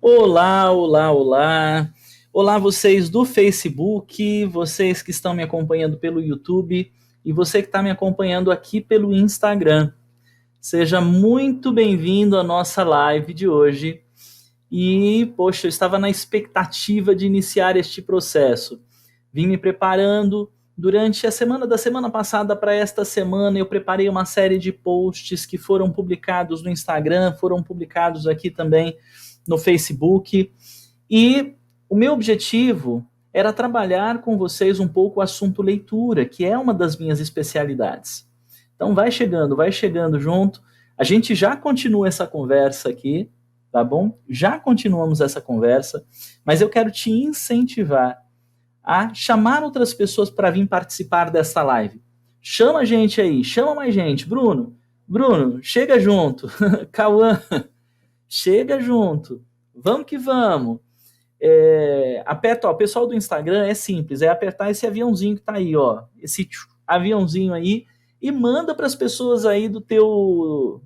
Olá, olá, olá. Olá, vocês do Facebook, vocês que estão me acompanhando pelo YouTube e você que está me acompanhando aqui pelo Instagram. Seja muito bem-vindo à nossa live de hoje. E, poxa, eu estava na expectativa de iniciar este processo. Vim me preparando durante a semana da semana passada para esta semana. Eu preparei uma série de posts que foram publicados no Instagram, foram publicados aqui também no Facebook. E o meu objetivo era trabalhar com vocês um pouco o assunto leitura, que é uma das minhas especialidades. Então vai chegando junto. A gente já continua essa conversa aqui, tá bom? Já continuamos essa conversa, mas eu quero te incentivar a chamar outras pessoas para vir participar dessa live. Chama a gente aí, chama mais gente. Bruno, chega junto. Cauã, chega junto. Vamos que vamos. Aperta, ó, o pessoal do Instagram é simples, é apertar esse aviãozinho que tá aí, ó, esse aviãozinho aí e manda para as pessoas aí do teu,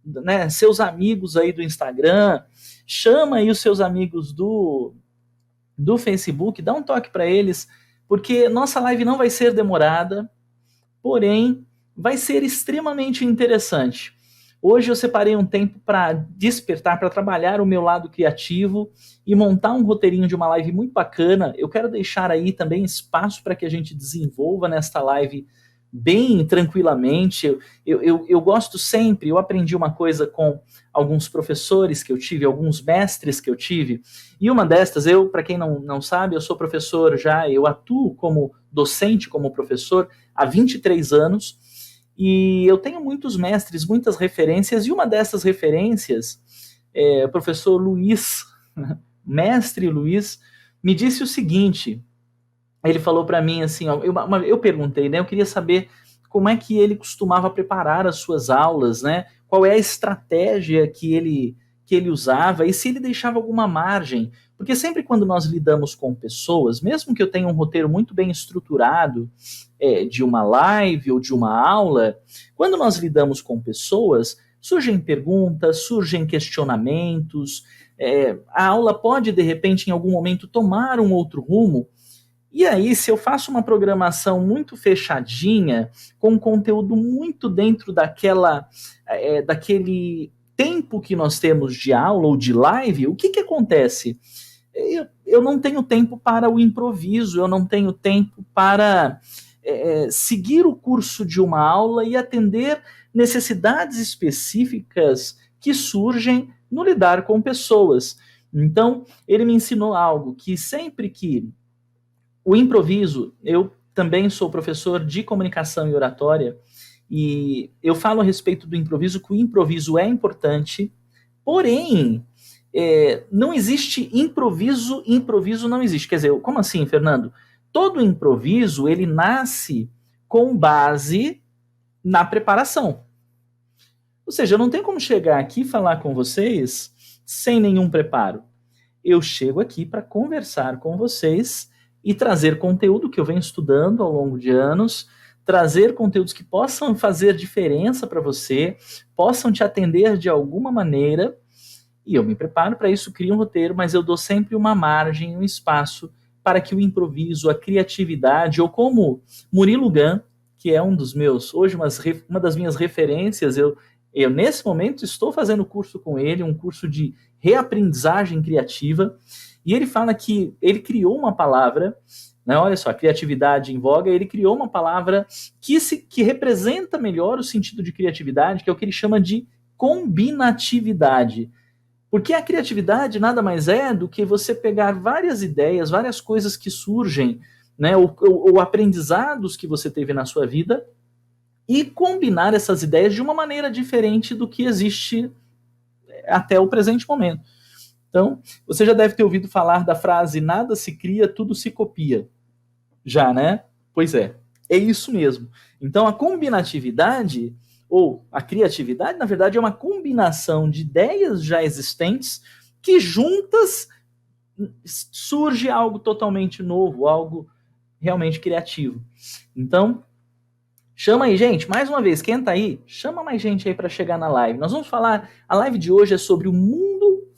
né, seus amigos aí do Instagram, chama aí os seus amigos do Facebook, dá um toque para eles, porque nossa live não vai ser demorada, porém vai ser extremamente interessante. Hoje eu separei um tempo para despertar, para trabalhar o meu lado criativo e montar um roteirinho de uma live muito bacana. Eu quero deixar aí também espaço para que a gente desenvolva nesta live bem tranquilamente. Eu gosto sempre, eu aprendi uma coisa com alguns professores que eu tive, alguns mestres que eu tive, e uma destas, para quem não sabe, eu sou professor já, eu atuo como docente, como professor há 23 anos, e eu tenho muitos mestres, muitas referências, e uma dessas referências, o professor Luiz, mestre Luiz, me disse o seguinte, ele falou para mim assim, ó, eu perguntei, né, eu queria saber como é que ele costumava preparar as suas aulas, né, qual é a estratégia que ele usava e se ele deixava alguma margem, porque sempre quando nós lidamos com pessoas, mesmo que eu tenha um roteiro muito bem estruturado, de uma live ou de uma aula, quando nós lidamos com pessoas, surgem perguntas, surgem questionamentos, a aula pode, de repente, em algum momento, tomar um outro rumo. E aí, se eu faço uma programação muito fechadinha, com um conteúdo muito dentro daquele tempo que nós temos de aula ou de live, o que acontece? Eu não tenho tempo para o improviso, eu não tenho tempo para seguir o curso de uma aula e atender necessidades específicas que surgem no lidar com pessoas. Então, ele me ensinou algo que sempre que o improviso, eu também sou professor de comunicação e oratória, e eu falo a respeito do improviso, que o improviso é importante, porém, não existe improviso, improviso não existe. Quer dizer, como assim, Fernando? Todo improviso, ele nasce com base na preparação. Ou seja, eu não tenho como chegar aqui e falar com vocês sem nenhum preparo. Eu chego aqui para conversar com vocês e trazer conteúdo que eu venho estudando ao longo de anos, trazer conteúdos que possam fazer diferença para você, possam te atender de alguma maneira, e eu me preparo para isso, crio um roteiro, mas eu dou sempre uma margem, um espaço para que o improviso, a criatividade, ou como Murilo Gun, que é um dos meus, hoje uma das minhas referências, eu nesse momento estou fazendo curso com ele, um curso de reaprendizagem criativa, e ele fala que ele criou uma palavra, né, olha só, criatividade em voga, ele criou uma palavra que representa melhor o sentido de criatividade, que é o que ele chama de combinatividade. Porque a criatividade nada mais é do que você pegar várias ideias, várias coisas que surgem, né, ou aprendizados que você teve na sua vida, e combinar essas ideias de uma maneira diferente do que existe até o presente momento. Então, você já deve ter ouvido falar da frase nada se cria, tudo se copia. Já, né? Pois é isso mesmo. Então, a combinatividade ou a criatividade, na verdade, é uma combinação de ideias já existentes que juntas surge algo totalmente novo, algo realmente criativo. Então, chama aí, gente, mais uma vez, quem tá aí, chama mais gente aí para chegar na live. Nós vamos falar, a live de hoje é sobre o mundo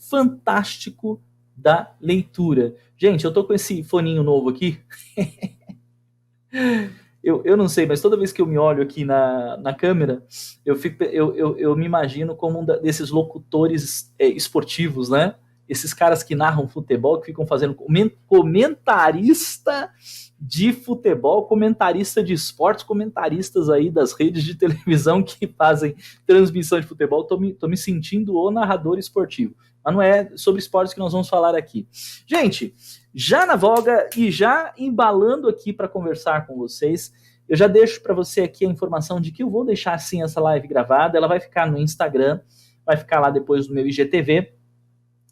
fantástico da leitura. Gente, eu tô com esse foninho novo aqui. Eu não sei, mas toda vez que eu me olho aqui na câmera, eu me imagino como desses locutores esportivos, né? Esses caras que narram futebol, que ficam fazendo comentarista de futebol, comentarista de esportes, comentaristas aí das redes de televisão que fazem transmissão de futebol. Tô me sentindo o narrador esportivo. Mas não é sobre esportes que nós vamos falar aqui. Gente, já na voga e já embalando aqui para conversar com vocês, eu já deixo para você aqui a informação de que eu vou deixar sim essa live gravada, ela vai ficar no Instagram, vai ficar lá depois no meu IGTV,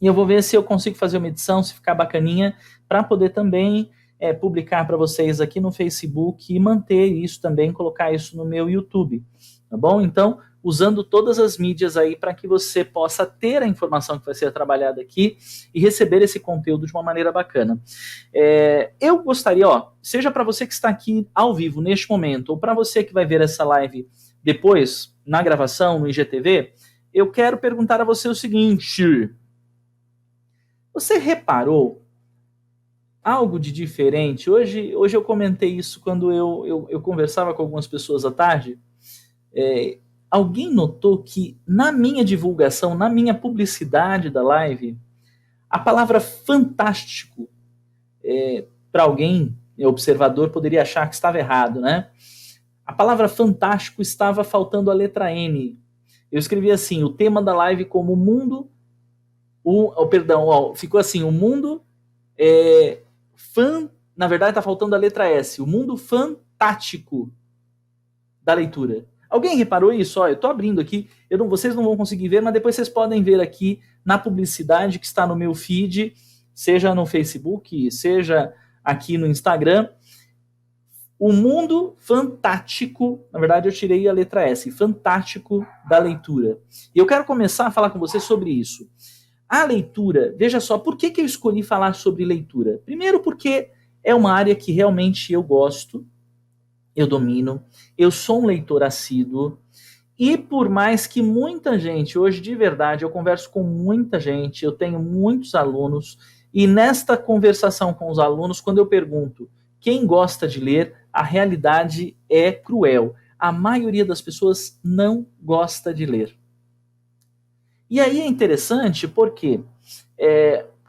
e eu vou ver se eu consigo fazer uma edição, se ficar bacaninha, para poder também publicar para vocês aqui no Facebook e manter isso também, colocar isso no meu YouTube, tá bom? Então, usando todas as mídias aí para que você possa ter a informação que vai ser trabalhada aqui e receber esse conteúdo de uma maneira bacana. Eu gostaria, seja para você que está aqui ao vivo neste momento, ou para você que vai ver essa live depois, na gravação, no IGTV, eu quero perguntar a você o seguinte: você reparou algo de diferente? Hoje eu comentei isso quando eu conversava com algumas pessoas à tarde. Alguém notou que na minha divulgação, na minha publicidade da live, a palavra fantástico, para alguém observador, poderia achar que estava errado, né? A palavra fantástico estava faltando a letra N. Eu escrevi assim, o tema da live como mundo, ficou assim, o mundo na verdade está faltando a letra S, o mundo fantástico da leitura. Alguém reparou isso? Eu estou abrindo aqui, vocês não vão conseguir ver, mas depois vocês podem ver aqui na publicidade que está no meu feed, seja no Facebook, seja aqui no Instagram. O mundo fantástico, na verdade eu tirei a letra S, fantástico da leitura. E eu quero começar a falar com vocês sobre isso. A leitura, veja só, por que eu escolhi falar sobre leitura? Primeiro porque é uma área que realmente eu gosto, eu domino, eu sou um leitor assíduo, e por mais que muita gente, hoje de verdade, eu converso com muita gente, eu tenho muitos alunos, e nesta conversação com os alunos, quando eu pergunto quem gosta de ler, a realidade é cruel. A maioria das pessoas não gosta de ler. E aí é interessante porque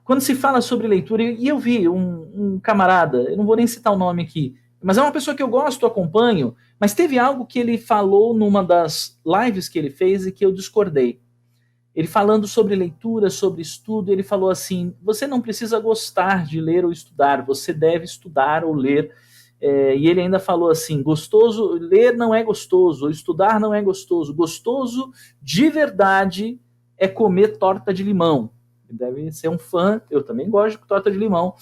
quando se fala sobre leitura, e eu vi um camarada, eu não vou nem citar o nome aqui, mas é uma pessoa que eu gosto, acompanho, mas teve algo que ele falou numa das lives que ele fez e que eu discordei. Ele falando sobre leitura, sobre estudo, ele falou assim, você não precisa gostar de ler ou estudar, você deve estudar ou ler. E ele ainda falou assim, ler não é gostoso, estudar não é gostoso, gostoso de verdade é comer torta de limão. Ele deve ser um fã, eu também gosto de torta de limão.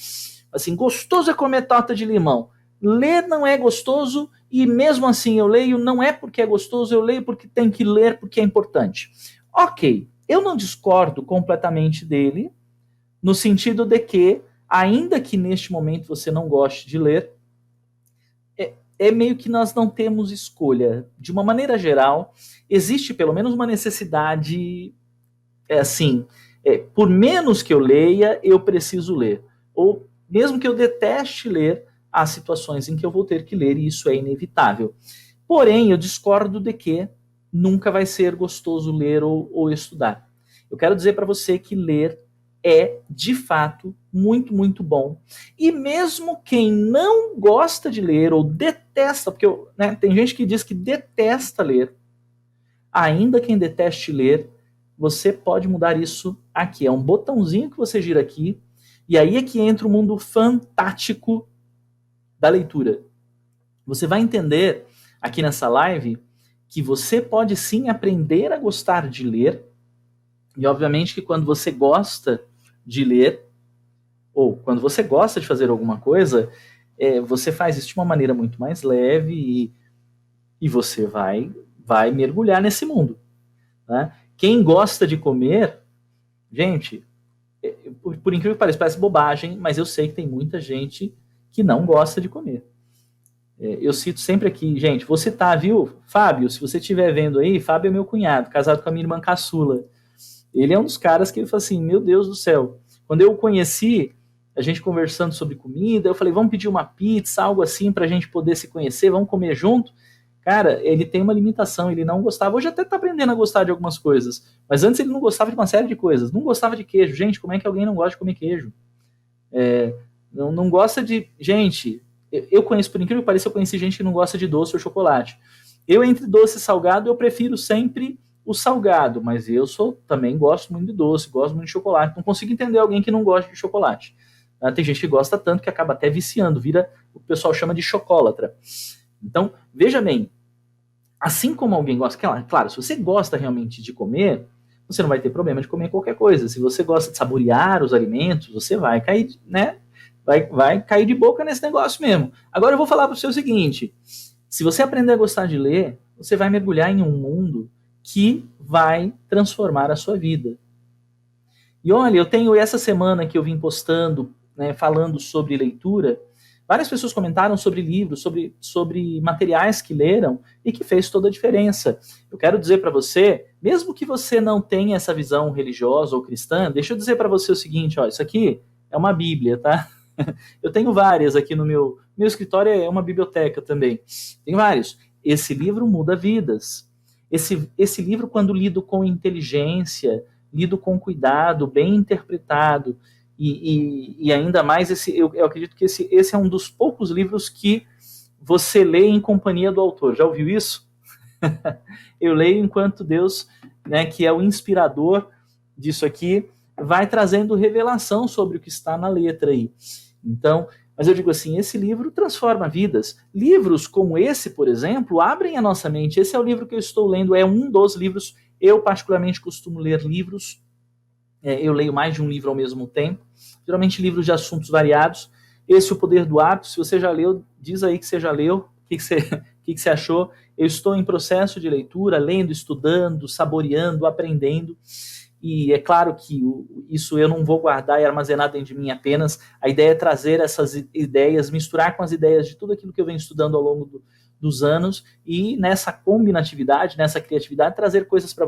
Assim, gostoso é comer torta de limão. Ler não é gostoso e mesmo assim eu leio, não é porque é gostoso, eu leio porque tem que ler, porque é importante. Ok, eu não discordo completamente dele, no sentido de que, ainda que neste momento você não goste de ler, é meio que nós não temos escolha. De uma maneira geral, existe pelo menos uma necessidade, por menos que eu leia, eu preciso ler. Ou mesmo que eu deteste ler, há situações em que eu vou ter que ler e isso é inevitável. Porém, eu discordo de que nunca vai ser gostoso ler ou estudar. Eu quero dizer para você que ler é, de fato, muito, muito bom. E mesmo quem não gosta de ler ou detesta, porque tem gente que diz que detesta ler, ainda quem deteste ler, você pode mudar isso aqui. É um botãozinho que você gira aqui, e aí é que entra o mundo fantástico da leitura. Você vai entender aqui nessa live que você pode sim aprender a gostar de ler, e obviamente que quando você gosta de ler, ou quando você gosta de fazer alguma coisa, você faz isso de uma maneira muito mais leve e você vai mergulhar nesse mundo. Né? Quem gosta de comer, gente, por incrível que pareça, parece bobagem, mas eu sei que tem muita gente que não gosta de comer. Eu cito sempre aqui, gente, vou citar, viu? Fábio, se você estiver vendo aí, Fábio é meu cunhado, casado com a minha irmã caçula. Ele é um dos caras que ele fala assim, meu Deus do céu. Quando eu o conheci, a gente conversando sobre comida, eu falei, vamos pedir uma pizza, algo assim, pra gente poder se conhecer, vamos comer junto. Cara, ele tem uma limitação, ele não gostava, hoje até tá aprendendo a gostar de algumas coisas, mas antes ele não gostava de uma série de coisas, não gostava de queijo. Gente, como é que alguém não gosta de comer queijo? Não gosta de... Gente, eu conheço, por incrível que pareça, eu conheci gente que não gosta de doce ou chocolate. Eu, entre doce e salgado, eu prefiro sempre o salgado, mas também gosto muito de doce, gosto muito de chocolate. Não consigo entender alguém que não gosta de chocolate. Tem gente que gosta tanto que acaba até viciando, vira o que o pessoal chama de chocólatra. Então, veja bem, assim como alguém gosta, claro, se você gosta realmente de comer, você não vai ter problema de comer qualquer coisa. Se você gosta de saborear os alimentos, você vai cair, né? Vai cair de boca nesse negócio mesmo. Agora eu vou falar para você o seguinte: se você aprender a gostar de ler, você vai mergulhar em um mundo que vai transformar a sua vida. E olha, eu tenho essa semana que eu vim postando, né, falando sobre leitura, várias pessoas comentaram sobre livros, sobre materiais que leram e que fez toda a diferença. Eu quero dizer para você, mesmo que você não tenha essa visão religiosa ou cristã, deixa eu dizer para você o seguinte, ó, isso aqui é uma Bíblia, tá? Eu tenho várias aqui no meu escritório, é uma biblioteca também. Tem vários. Esse livro muda vidas. Esse livro, quando lido com inteligência, lido com cuidado, bem interpretado, e ainda mais, eu acredito que esse é um dos poucos livros que você lê em companhia do autor. Já ouviu isso? Eu leio enquanto Deus, né, que é o inspirador disso aqui, vai trazendo revelação sobre o que está na letra aí. Então, mas eu digo assim, esse livro transforma vidas. Livros como esse, por exemplo, abrem a nossa mente. Esse é o livro que eu estou lendo, é um dos livros. Eu particularmente costumo ler livros. Eu leio mais de um livro ao mesmo tempo. Geralmente livros de assuntos variados. Esse, O Poder do Hábito, se você já leu, diz aí que você já leu. O que você achou? Eu estou em processo de leitura, lendo, estudando, saboreando, aprendendo. E é claro que isso eu não vou guardar e armazenar dentro de mim apenas. A ideia é trazer essas ideias, misturar com as ideias de tudo aquilo que eu venho estudando ao longo dos anos e nessa combinatividade, nessa criatividade, trazer coisas para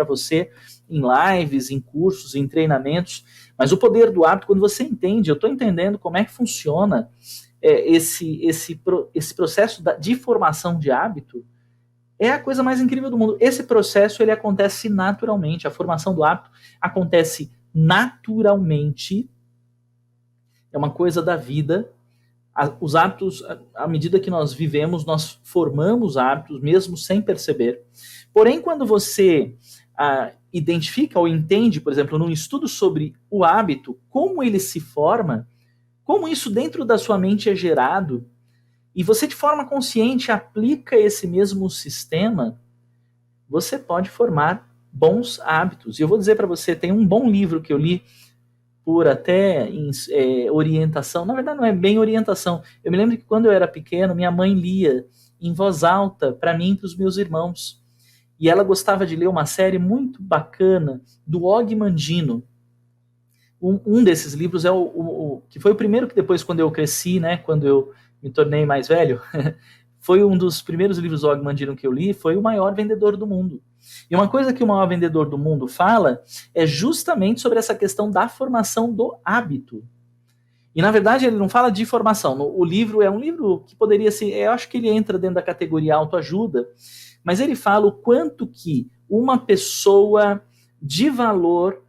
você em lives, em cursos, em treinamentos. Mas o poder do hábito, quando você entende, eu estou entendendo como é que funciona esse processo de formação de hábito, é a coisa mais incrível do mundo. Esse processo, ele acontece naturalmente. A formação do hábito acontece naturalmente. É uma coisa da vida. Os hábitos, à medida que nós vivemos, nós formamos hábitos, mesmo sem perceber. Porém, quando você identifica ou entende, por exemplo, num estudo sobre o hábito, como ele se forma, como isso dentro da sua mente é gerado, e você de forma consciente aplica esse mesmo sistema, você pode formar bons hábitos. E eu vou dizer para você, tem um bom livro que eu li por até orientação, na verdade não é bem orientação, eu me lembro que quando eu era pequeno, minha mãe lia em voz alta para mim e para os meus irmãos. E ela gostava de ler uma série muito bacana do Og Mandino. Um desses livros é que foi o primeiro que depois, quando eu cresci, né, quando eu me tornei mais velho, foi um dos primeiros livros do Og Mandino que eu li, foi O Maior Vendedor do Mundo. E uma coisa que o Maior Vendedor do Mundo fala é justamente sobre essa questão da formação do hábito. E, na verdade, ele não fala de formação. O livro é um livro que poderia ser... Eu acho que ele entra dentro da categoria autoajuda, mas ele fala o quanto que uma pessoa de valor,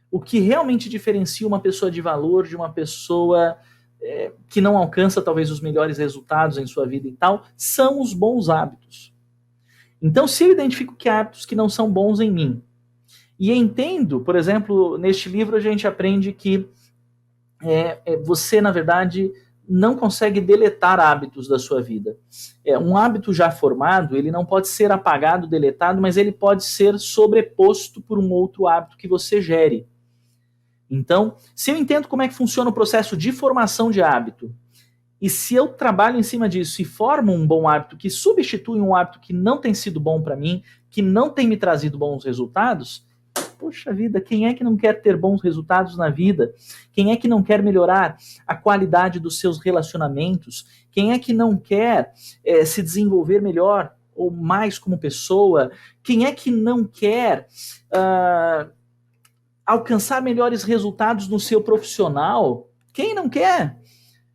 o que realmente diferencia uma pessoa de valor de uma pessoa que não alcança talvez os melhores resultados em sua vida e tal, são os bons hábitos. Então, se eu identifico que há hábitos que não são bons em mim, e entendo, por exemplo, neste livro a gente aprende que você, na verdade, não consegue deletar hábitos da sua vida. Um hábito já formado, ele não pode ser apagado, deletado, mas ele pode ser sobreposto por um outro hábito que você gere. Então, se eu entendo como é que funciona o processo de formação de hábito, e se eu trabalho em cima disso e formo um bom hábito que substitui um hábito que não tem sido bom para mim, que não tem me trazido bons resultados, poxa vida, quem é que não quer ter bons resultados na vida? Quem é que não quer melhorar a qualidade dos seus relacionamentos? Quem é que não quer se desenvolver melhor ou mais como pessoa? Quem é que não quer alcançar melhores resultados no seu profissional? Quem não quer?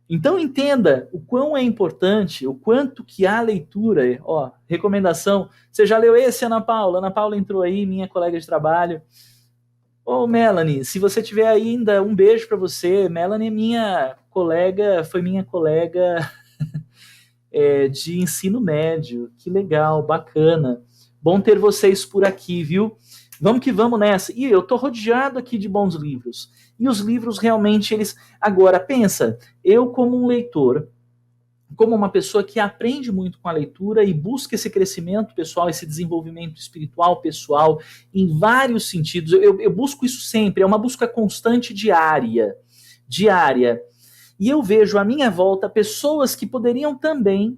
Então entenda o quão é importante, o quanto que a leitura, ó, recomendação, você já leu esse, Ana Paula? Ana Paula entrou aí, minha colega de trabalho. Ô, Melanie, se você tiver ainda, um beijo para você. Melanie é minha colega, foi minha colega de ensino médio. Que legal, bacana. Bom ter vocês por aqui, viu? Vamos que vamos nessa. E eu tô rodeado aqui de bons livros. E os livros realmente, eles... Agora, pensa, eu como um leitor, como uma pessoa que aprende muito com a leitura e busca esse crescimento pessoal, esse desenvolvimento espiritual pessoal, em vários sentidos. Eu busco isso sempre, é uma busca constante diária. E eu vejo à minha volta pessoas que poderiam também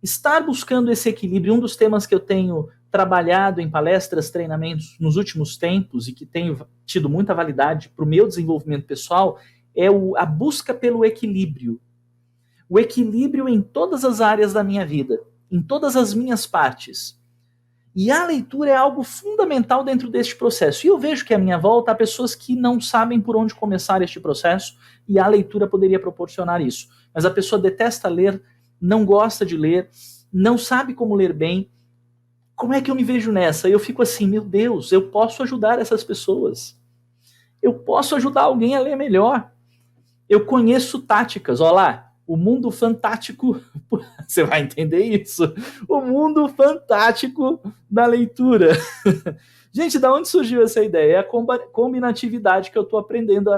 estar buscando esse equilíbrio. Um dos temas que eu tenho trabalhado em palestras, treinamentos nos últimos tempos e que tenho tido muita validade para o meu desenvolvimento pessoal é a busca pelo equilíbrio. O equilíbrio em todas as áreas da minha vida, em todas as minhas partes. E a leitura é algo fundamental dentro deste processo. E eu vejo que à minha volta há pessoas que não sabem por onde começar este processo e a leitura poderia proporcionar isso. Mas a pessoa detesta ler, não gosta de ler, não sabe como ler bem. Como é que eu me vejo nessa? Eu fico assim, meu Deus, eu posso ajudar essas pessoas. Eu posso ajudar alguém a ler melhor. Eu conheço táticas, olha lá, o mundo fantástico, você vai entender isso, o mundo fantástico da leitura. Gente, da onde surgiu essa ideia? É a combinatividade que eu estou aprendendo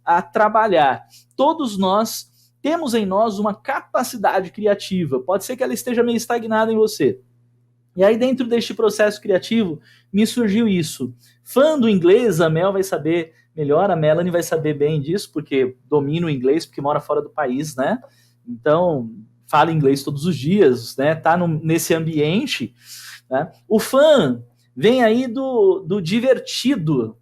a trabalhar. Todos nós temos em nós uma capacidade criativa, pode ser que ela esteja meio estagnada em você. E aí dentro deste processo criativo me surgiu isso. Fã do inglês, a Mel vai saber melhor, a Melanie vai saber bem disso, porque domina o inglês, porque mora fora do país, né? Então, fala inglês todos os dias, né? Tá nesse ambiente, né? O fã vem aí do divertido,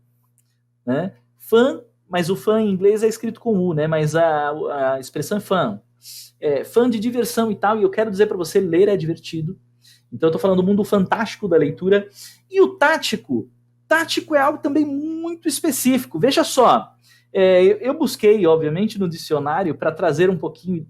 né? Fã, mas o fã em inglês é escrito com U, né? Mas a expressão é fã. Fã de diversão e tal, e eu quero dizer para você, ler é divertido. Então eu estou falando do mundo fantástico da leitura. E o tático é algo também muito específico. Veja só, eu busquei, obviamente, no dicionário para trazer um pouquinho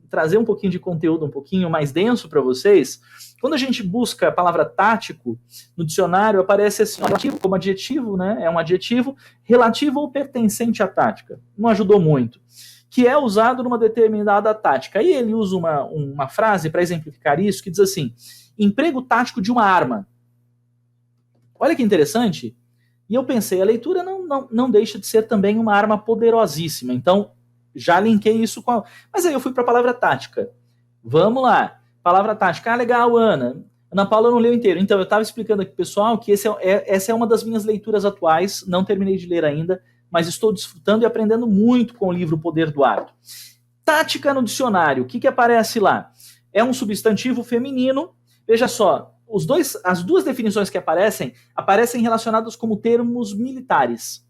de conteúdo um pouquinho mais denso para vocês. Quando a gente busca a palavra tático no dicionário, aparece assim, relativo como adjetivo, né? É um adjetivo relativo ou pertencente à tática. Não ajudou muito. Que é usado numa determinada tática. Aí ele usa uma frase para exemplificar isso, que diz assim: emprego tático de uma arma. Olha que interessante. E eu pensei, a leitura não deixa de ser também uma arma poderosíssima. Então, já linkei isso com Mas aí eu fui para a palavra tática. Vamos lá. Palavra tática. Ah, legal, Ana. Ana Paula não leu inteiro. Então, eu estava explicando aqui, pessoal, que essa é uma das minhas leituras atuais. Não terminei de ler ainda, mas estou desfrutando e aprendendo muito com o livro O Poder do Hábito. Tática no dicionário. O que aparece lá? É um substantivo feminino. Veja só, as duas definições que aparecem relacionadas como termos militares,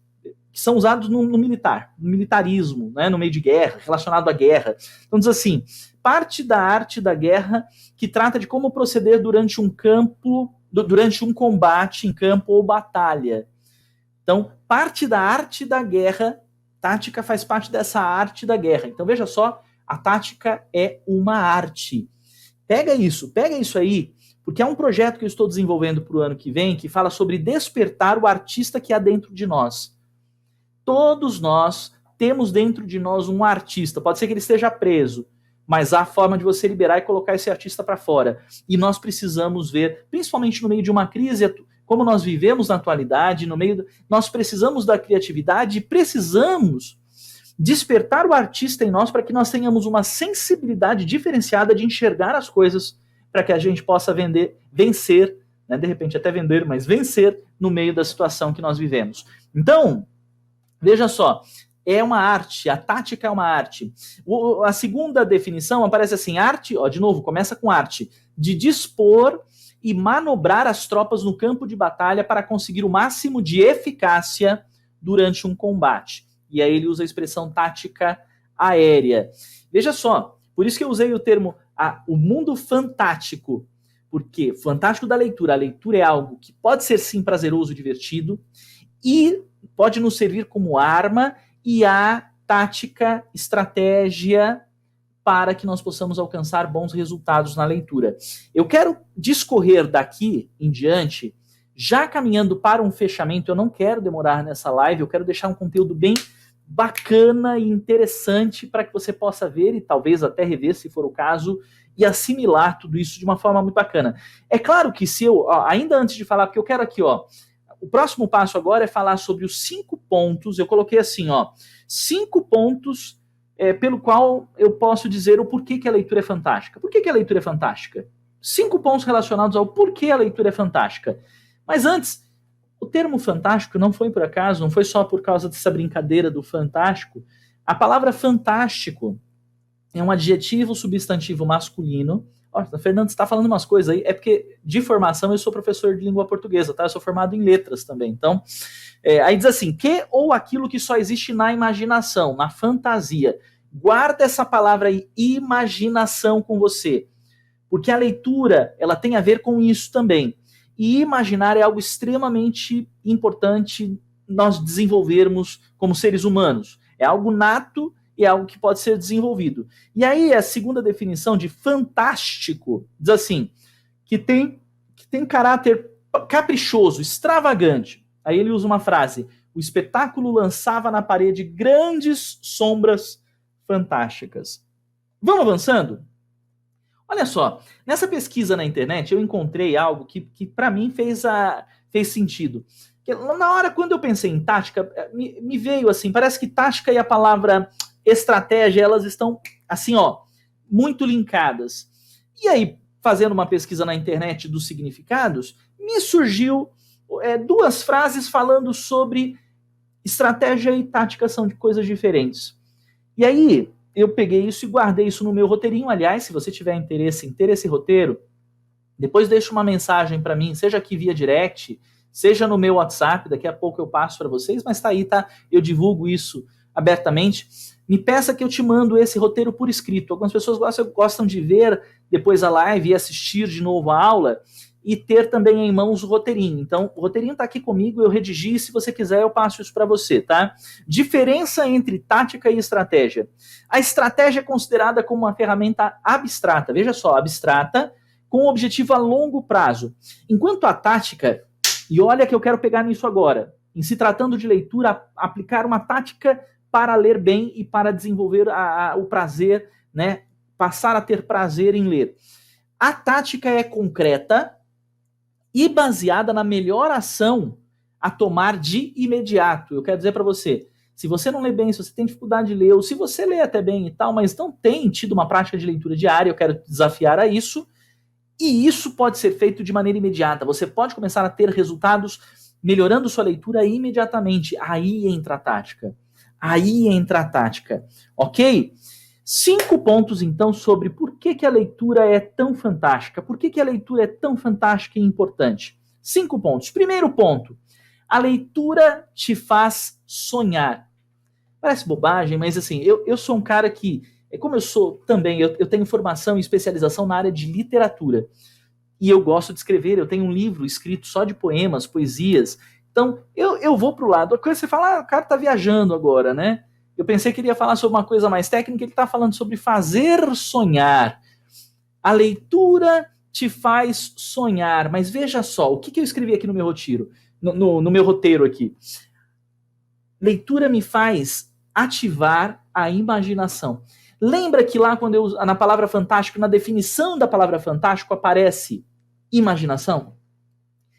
que são usados no militar, no militarismo, né, no meio de guerra, relacionado à guerra. Então diz assim, parte da arte da guerra que trata de como proceder durante um combate em campo ou batalha. Então, parte da arte da guerra, tática faz parte dessa arte da guerra. Então veja só, a tática é uma arte. Pega isso aí, porque é um projeto que eu estou desenvolvendo para o ano que vem, que fala sobre despertar o artista que há dentro de nós. Todos nós temos dentro de nós um artista, pode ser que ele esteja preso, mas há forma de você liberar e colocar esse artista para fora. E nós precisamos ver, principalmente no meio de uma crise, como nós vivemos na atualidade, nós precisamos da criatividade e precisamos despertar o artista em nós para que nós tenhamos uma sensibilidade diferenciada de enxergar as coisas para que a gente possa vencer, né? De repente até vender, mas vencer no meio da situação que nós vivemos. Então, veja só, é uma arte, a tática é uma arte. A segunda definição aparece assim, arte, de novo, começa com arte, de dispor e manobrar as tropas no campo de batalha para conseguir o máximo de eficácia durante um combate. E aí ele usa a expressão tática aérea. Veja só, por isso que eu usei o termo o mundo fantástico, Porque fantástico da leitura, a leitura é algo que pode ser sim prazeroso, divertido, e pode nos servir como arma e a tática, estratégia para que nós possamos alcançar bons resultados na leitura. Eu quero discorrer daqui em diante, já caminhando para um fechamento. Eu não quero demorar nessa live, eu quero deixar um conteúdo bem bacana e interessante para que você possa ver e talvez até rever, se for o caso, e assimilar tudo isso de uma forma muito bacana. É claro que se eu, ainda antes de falar, porque eu quero aqui, o próximo passo agora é falar sobre os 5 pontos, eu coloquei assim, 5 pontos pelo qual eu posso dizer o porquê que a leitura é fantástica. Por que a leitura é fantástica? 5 pontos relacionados ao porquê a leitura é fantástica. Mas antes, o termo fantástico não foi por acaso, não foi só por causa dessa brincadeira do fantástico. A palavra fantástico é um adjetivo substantivo masculino. Fernando, você está falando umas coisas aí, é porque de formação eu sou professor de língua portuguesa, tá? Eu sou formado em letras também. Então, aí diz assim, que ou aquilo que só existe na imaginação, na fantasia. Guarda essa palavra aí, imaginação, com você. Porque a leitura, ela tem a ver com isso também. E imaginar é algo extremamente importante nós desenvolvermos como seres humanos. É algo nato e é algo que pode ser desenvolvido. E aí a segunda definição de fantástico diz assim, que tem caráter caprichoso, extravagante. Aí ele usa uma frase, o espetáculo lançava na parede grandes sombras fantásticas. Vamos avançando? Olha só, nessa pesquisa na internet eu encontrei algo que para mim fez sentido. Na hora, quando eu pensei em tática, me veio assim, parece que tática e a palavra estratégia, elas estão assim, muito linkadas. E aí, fazendo uma pesquisa na internet dos significados, me surgiu 2 frases falando sobre estratégia e tática são de coisas diferentes. E aí, eu peguei isso e guardei isso no meu roteirinho. Aliás, se você tiver interesse em ter esse roteiro, depois deixa uma mensagem para mim, seja aqui via direct, seja no meu WhatsApp, daqui a pouco eu passo para vocês, mas tá aí, tá? Eu divulgo isso abertamente. Me peça que eu te mando esse roteiro por escrito. Algumas pessoas gostam de ver depois a live e assistir de novo a aula e ter também em mãos o roteirinho. Então, o roteirinho está aqui comigo, eu redigi, se você quiser eu passo isso para você, tá? Diferença entre tática e estratégia. A estratégia é considerada como uma ferramenta abstrata, veja só, abstrata, com objetivo a longo prazo. Enquanto a tática, e olha que eu quero pegar nisso agora, em se tratando de leitura, aplicar uma tática para ler bem e para desenvolver o prazer, né? Passar a ter prazer em ler. A tática é concreta e baseada na melhor ação a tomar de imediato. Eu quero dizer para você, se você não lê bem, se você tem dificuldade de ler, ou se você lê até bem e tal, mas não tem tido uma prática de leitura diária, eu quero te desafiar a isso, e isso pode ser feito de maneira imediata. Você pode começar a ter resultados melhorando sua leitura imediatamente. Aí entra a tática. Ok? 5 pontos, então, sobre por que a leitura é tão fantástica. Por que a leitura é tão fantástica e importante? 5 pontos. Primeiro ponto, a leitura te faz sonhar. Parece bobagem, mas assim, eu sou um cara que, como eu sou também, eu tenho formação e especialização na área de literatura. E eu gosto de escrever, eu tenho um livro escrito só de poemas, poesias. Então, eu vou pro lado. A coisa você fala, o cara tá viajando agora, né? Eu pensei que ele ia falar sobre uma coisa mais técnica, ele tá falando sobre fazer sonhar. A leitura te faz sonhar, mas veja só, o que eu escrevi aqui no meu roteiro? No meu roteiro aqui. Leitura me faz ativar a imaginação. Lembra que lá quando na palavra fantástico, na definição da palavra fantástico, aparece imaginação?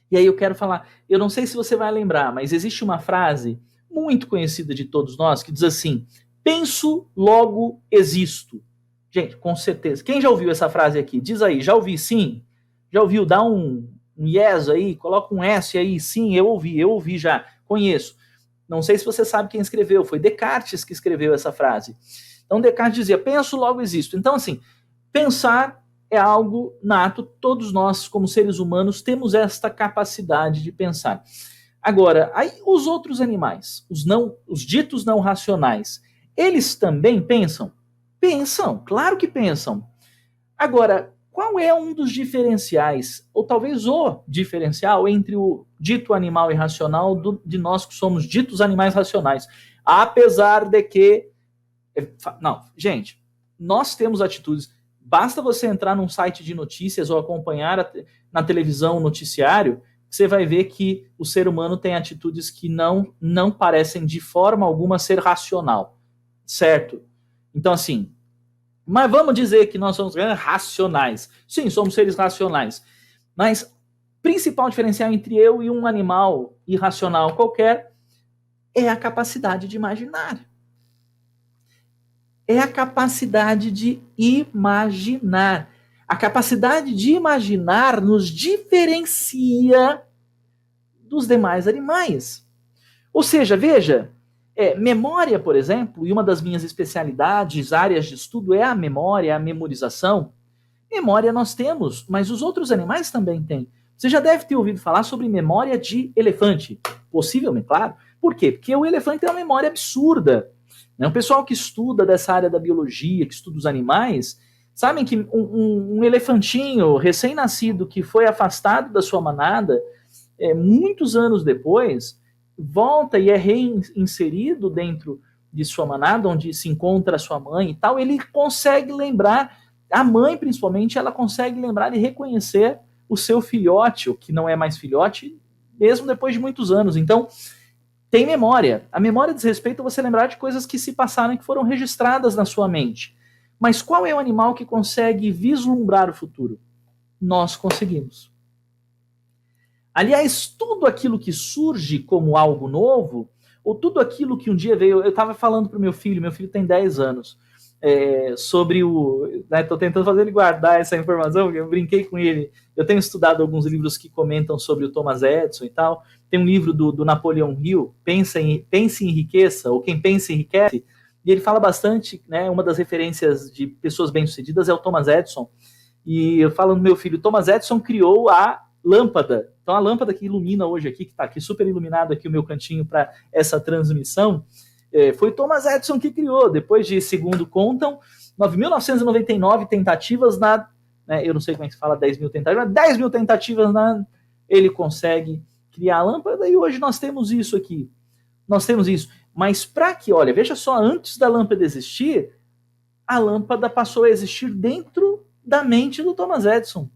E aí eu quero falar, eu não sei se você vai lembrar, mas existe uma frase muito conhecida de todos nós que diz assim, penso, logo existo. Gente, com certeza. Quem já ouviu essa frase aqui? Diz aí, já ouvi sim? Já ouviu? Dá um yes aí, coloca um S aí, sim, eu ouvi já, conheço. Não sei se você sabe quem escreveu, foi Descartes que escreveu essa frase. Então Descartes dizia, penso, logo existo. Então assim, pensar é algo nato, todos nós como seres humanos temos esta capacidade de pensar. Agora, aí os outros animais, os ditos não racionais, eles também pensam? Pensam, claro que pensam. Agora, qual é um dos diferenciais, ou talvez o diferencial entre o dito animal irracional de nós que somos ditos animais racionais? Apesar de que... Não, gente, nós temos atitudes... Basta você entrar num site de notícias ou acompanhar na televisão o noticiário, você vai ver que o ser humano tem atitudes que não parecem de forma alguma ser racional, certo? Então, assim, mas vamos dizer que nós somos racionais. Sim, somos seres racionais. Mas o principal diferencial entre eu e um animal irracional qualquer é a capacidade de imaginar. É a capacidade de imaginar. A capacidade de imaginar nos diferencia dos demais animais. Ou seja, veja, memória, por exemplo, e uma das minhas especialidades, áreas de estudo, é a memória, a memorização. Memória nós temos, mas os outros animais também têm. Você já deve ter ouvido falar sobre memória de elefante. Possivelmente, claro. Por quê? Porque o elefante tem uma memória absurda. O pessoal que estuda dessa área da biologia, que estuda os animais, sabem que um elefantinho recém-nascido que foi afastado da sua manada, muitos anos depois, volta e é reinserido dentro de sua manada, onde se encontra a sua mãe e tal, ele consegue lembrar, a mãe principalmente, ela consegue lembrar e reconhecer o seu filhote, o que não é mais filhote, mesmo depois de muitos anos. Então, tem memória. A memória diz respeito a você lembrar de coisas que se passaram e que foram registradas na sua mente. Mas qual é o animal que consegue vislumbrar o futuro? Nós conseguimos. Aliás, tudo aquilo que surge como algo novo, ou tudo aquilo que um dia veio... Eu estava falando para o meu filho tem 10 anos, sobre o... Estou tentando fazer ele guardar essa informação, porque eu brinquei com ele. Eu tenho estudado alguns livros que comentam sobre o Thomas Edison e tal. Tem um livro do Napoleão Hill, Pense e Enriqueça, ou Quem Pensa Enriquece, e ele fala bastante, né, uma das referências de pessoas bem-sucedidas é o Thomas Edison, e eu falo no meu filho, Thomas Edison criou a lâmpada. Então a lâmpada que ilumina hoje aqui, que está aqui super iluminado aqui o meu cantinho para essa transmissão, foi Thomas Edison que criou. Depois de, segundo contam, 9.999 tentativas eu não sei como é que se fala 10 mil tentativas, mas 10 mil tentativas ele consegue criar a lâmpada, e hoje nós temos isso aqui. Nós temos isso. Mas para que, olha, veja só, antes da lâmpada existir, a lâmpada passou a existir dentro da mente do Thomas Edison.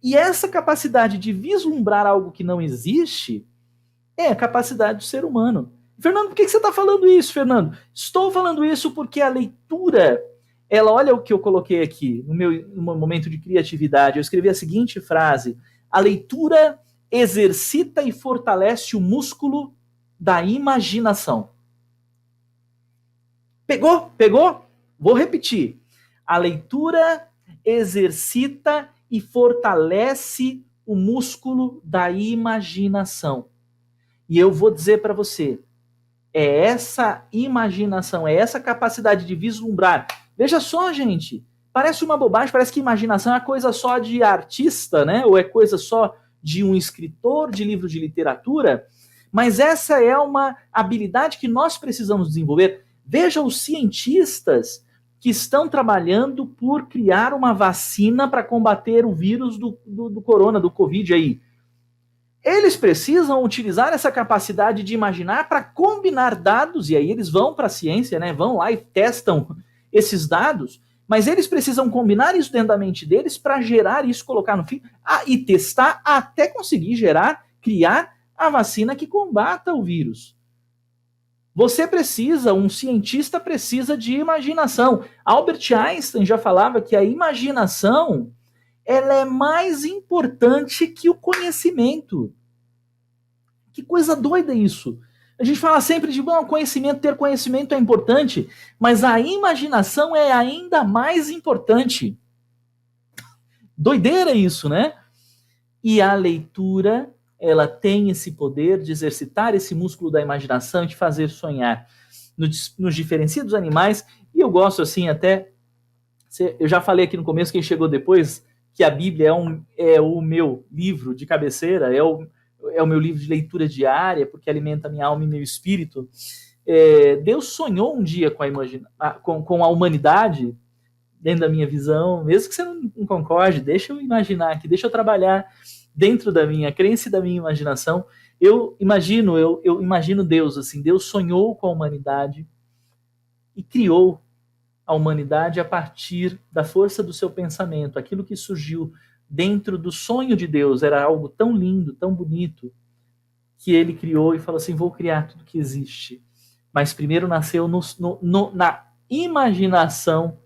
E essa capacidade de vislumbrar algo que não existe é a capacidade do ser humano. Fernando, por que você está falando isso, Fernando? Estou falando isso porque a leitura, olha o que eu coloquei aqui, no meu momento de criatividade, eu escrevi a seguinte frase: a leitura exercita e fortalece o músculo da imaginação. Pegou? Pegou? Vou repetir. A leitura exercita e fortalece o músculo da imaginação. E eu vou dizer para você, é essa imaginação, é essa capacidade de vislumbrar. Veja só, gente, parece uma bobagem, parece que imaginação é coisa só de artista, né? Ou é coisa só de um escritor de livro de literatura, mas essa é uma habilidade que nós precisamos desenvolver. Veja os cientistas que estão trabalhando por criar uma vacina para combater o vírus do corona, do Covid aí. Eles precisam utilizar essa capacidade de imaginar para combinar dados, e aí eles vão para a ciência, né? Vão lá e testam esses dados, mas eles precisam combinar isso dentro da mente deles para gerar isso, colocar no fim, e testar até conseguir criar a vacina que combata o vírus. Um cientista precisa de imaginação. Albert Einstein já falava que a imaginação ela é mais importante que o conhecimento. Que coisa doida isso. A gente fala sempre de ter conhecimento é importante, mas a imaginação é ainda mais importante. Doideira isso, né? E a leitura, ela tem esse poder de exercitar esse músculo da imaginação e de fazer sonhar. Nos diferencia dos animais, e eu gosto assim até... Eu já falei aqui no começo, quem chegou depois, que a Bíblia é o meu livro de cabeceira, é o meu livro de leitura diária, porque alimenta minha alma e meu espírito. Deus sonhou um dia com a humanidade, dentro da minha visão, mesmo que você não concorde, deixa eu imaginar aqui, deixa eu trabalhar dentro da minha crença e da minha imaginação. Eu imagino Deus assim, Deus sonhou com a humanidade e criou a humanidade a partir da força do seu pensamento. Aquilo que surgiu dentro do sonho de Deus era algo tão lindo, tão bonito, que ele criou e falou assim, vou criar tudo que existe. Mas primeiro nasceu na imaginação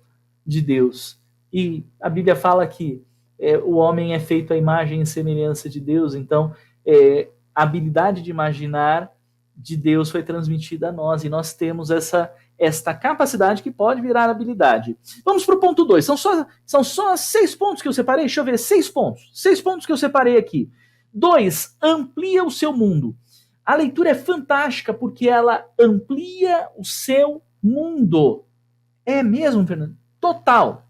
de Deus. E a Bíblia fala que o homem é feito à imagem e semelhança de Deus, então a habilidade de imaginar de Deus foi transmitida a nós, e nós temos esta capacidade que pode virar habilidade. Vamos para o ponto 2. São só 6 pontos que eu separei. Deixa eu ver, 6 pontos. 6 pontos que eu separei aqui. 2. Amplia o seu mundo. A leitura é fantástica porque ela amplia o seu mundo. É mesmo, Fernando? Total.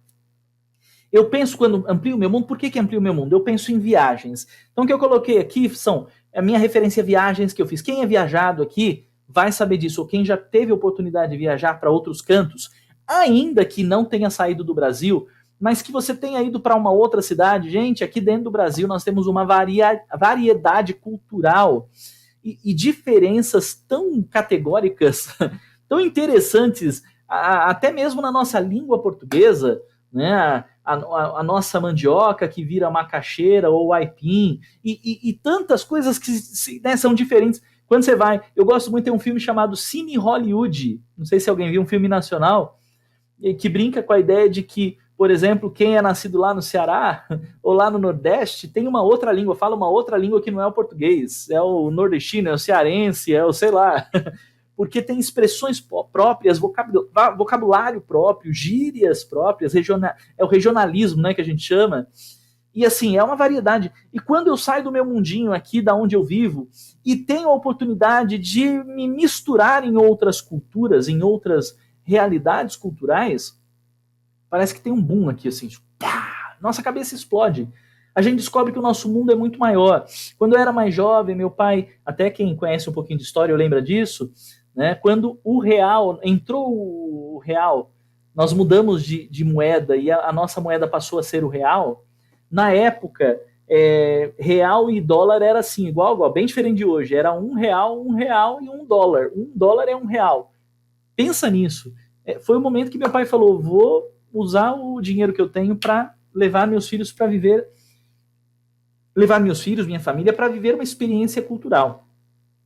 Eu penso, quando amplio o meu mundo, por que amplio o meu mundo? Eu penso em viagens. Então, o que eu coloquei aqui são a minha referência a viagens que eu fiz. Quem é viajado aqui vai saber disso, ou quem já teve a oportunidade de viajar para outros cantos, ainda que não tenha saído do Brasil, mas que você tenha ido para uma outra cidade. Gente, aqui dentro do Brasil nós temos uma variedade cultural e diferenças tão categóricas, tão interessantes, até mesmo na nossa língua portuguesa, né? A nossa mandioca que vira macaxeira ou aipim, e tantas coisas que né, são diferentes. Quando você vai, eu gosto muito, tem um filme chamado Cine Hollywood, não sei se alguém viu, um filme nacional, que brinca com a ideia de que, por exemplo, quem é nascido lá no Ceará ou lá no Nordeste tem uma outra língua, fala uma outra língua que não é o português, é o nordestino, é o cearense, é o sei lá, porque tem expressões próprias, vocabulário próprio, gírias próprias, é o regionalismo, né, que a gente chama. E assim, é uma variedade. E quando eu saio do meu mundinho aqui, da onde eu vivo, e tenho a oportunidade de me misturar em outras culturas, em outras realidades culturais, parece que tem um boom aqui, assim, tipo, pá, nossa cabeça explode. A gente descobre que o nosso mundo é muito maior. Quando eu era mais jovem, meu pai, até quem conhece um pouquinho de história, lembra disso, né? Quando o real, entrou o real, nós mudamos de moeda e a nossa moeda passou a ser o real. Na época, real e dólar era assim, igual, bem diferente de hoje. Era um real e $1. $1 é R$1. Pensa nisso. Foi o momento que meu pai falou, vou usar o dinheiro que eu tenho para levar meus filhos para viver, levar meus filhos, minha família, para viver uma experiência cultural.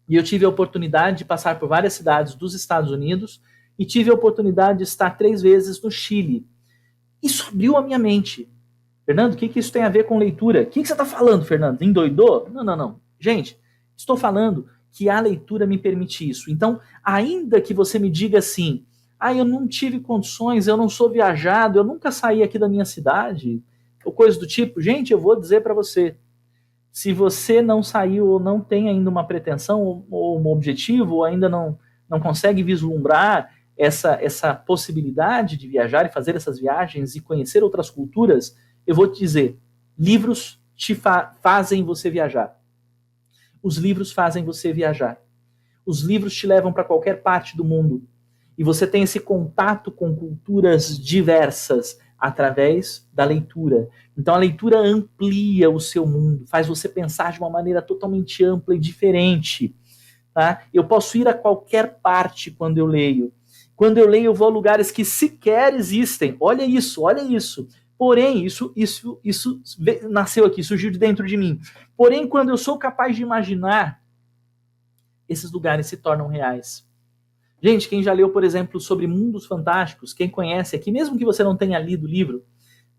E eu tive a oportunidade de passar por várias cidades dos Estados Unidos e tive a oportunidade de estar 3 vezes no Chile. Isso abriu a minha mente. Fernando, o que isso tem a ver com leitura? O que você está falando, Fernando? Endoidou? Não. Gente, estou falando que a leitura me permite isso. Então, ainda que você me diga assim, eu não tive condições, eu não sou viajado, eu nunca saí aqui da minha cidade, ou coisa do tipo, gente, eu vou dizer para você, se você não saiu ou não tem ainda uma pretensão ou um objetivo, ou ainda não consegue vislumbrar essa possibilidade de viajar e fazer essas viagens e conhecer outras culturas, eu vou te dizer, livros te fazem você viajar. Os livros fazem você viajar. Os livros te levam para qualquer parte do mundo. E você tem esse contato com culturas diversas através da leitura. Então a leitura amplia o seu mundo, faz você pensar de uma maneira totalmente ampla e diferente. Tá? Eu posso ir a qualquer parte quando eu leio. Quando eu leio, eu vou a lugares que sequer existem. Olha isso, olha isso. Porém, isso nasceu aqui, surgiu de dentro de mim. Porém, quando eu sou capaz de imaginar, esses lugares se tornam reais. Gente, quem já leu, por exemplo, sobre Mundos Fantásticos, quem conhece aqui, mesmo que você não tenha lido o livro,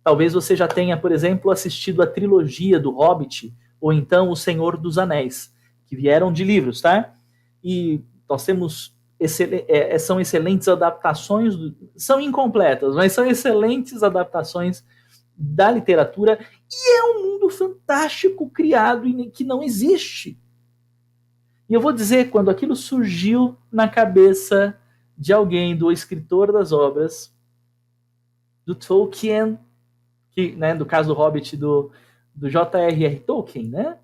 talvez você já tenha, por exemplo, assistido a trilogia do Hobbit, ou então O Senhor dos Anéis, que vieram de livros, tá? E nós temos são excelentes adaptações, são incompletas, mas são excelentes adaptações da literatura, e é um mundo fantástico criado e que não existe. E eu vou dizer, quando aquilo surgiu na cabeça de alguém, do escritor das obras, do Tolkien, que, né, do caso do Hobbit, do J.R.R. Tolkien, né?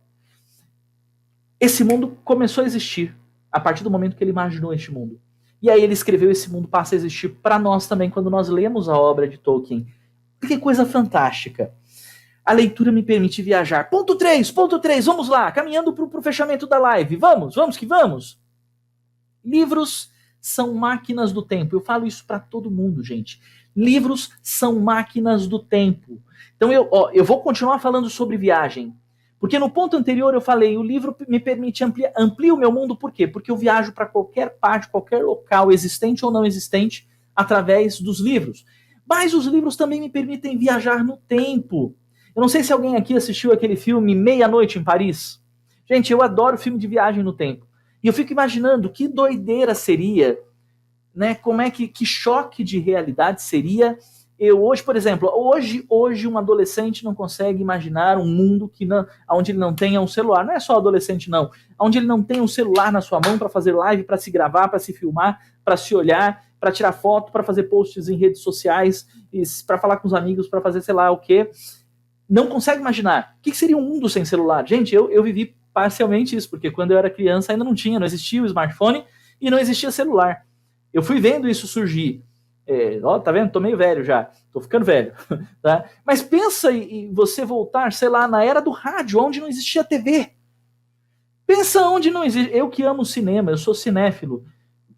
Esse mundo começou a existir a partir do momento que ele imaginou este mundo. E aí ele escreveu, esse mundo passa a existir para nós também quando nós lemos a obra de Tolkien. Que coisa fantástica. A leitura me permite viajar. Ponto 3, vamos lá, caminhando para o fechamento da live. Vamos que vamos. Livros são máquinas do tempo. Eu falo isso para todo mundo, gente. Livros são máquinas do tempo. Então eu vou continuar falando sobre viagem. Porque no ponto anterior eu falei, o livro me permite ampliar o meu mundo. Por quê? Porque eu viajo para qualquer parte, qualquer local, existente ou não existente, através dos livros. Mas os livros também me permitem viajar no tempo. Eu não sei se alguém aqui assistiu aquele filme Meia-Noite em Paris. Gente, eu adoro filme de viagem no tempo. E eu fico imaginando que doideira seria, né? Como é que choque de realidade seria eu hoje, por exemplo, hoje um adolescente não consegue imaginar um mundo onde ele não tenha um celular. Não é só adolescente, não. Onde ele não tenha um celular na sua mão para fazer live, para se gravar, para se filmar, para se olhar, para tirar foto, para fazer posts em redes sociais, para falar com os amigos, para fazer sei lá o quê. Não consegue imaginar. O que seria um mundo sem celular? Gente, eu vivi parcialmente isso, porque quando eu era criança ainda não existia o smartphone e não existia celular. Eu fui vendo isso surgir. Tá vendo? Tô meio velho já. Tô ficando velho. Tá? Mas pensa em você voltar, sei lá, na era do rádio, onde não existia TV. Pensa onde não existe. Eu que amo cinema, eu sou cinéfilo.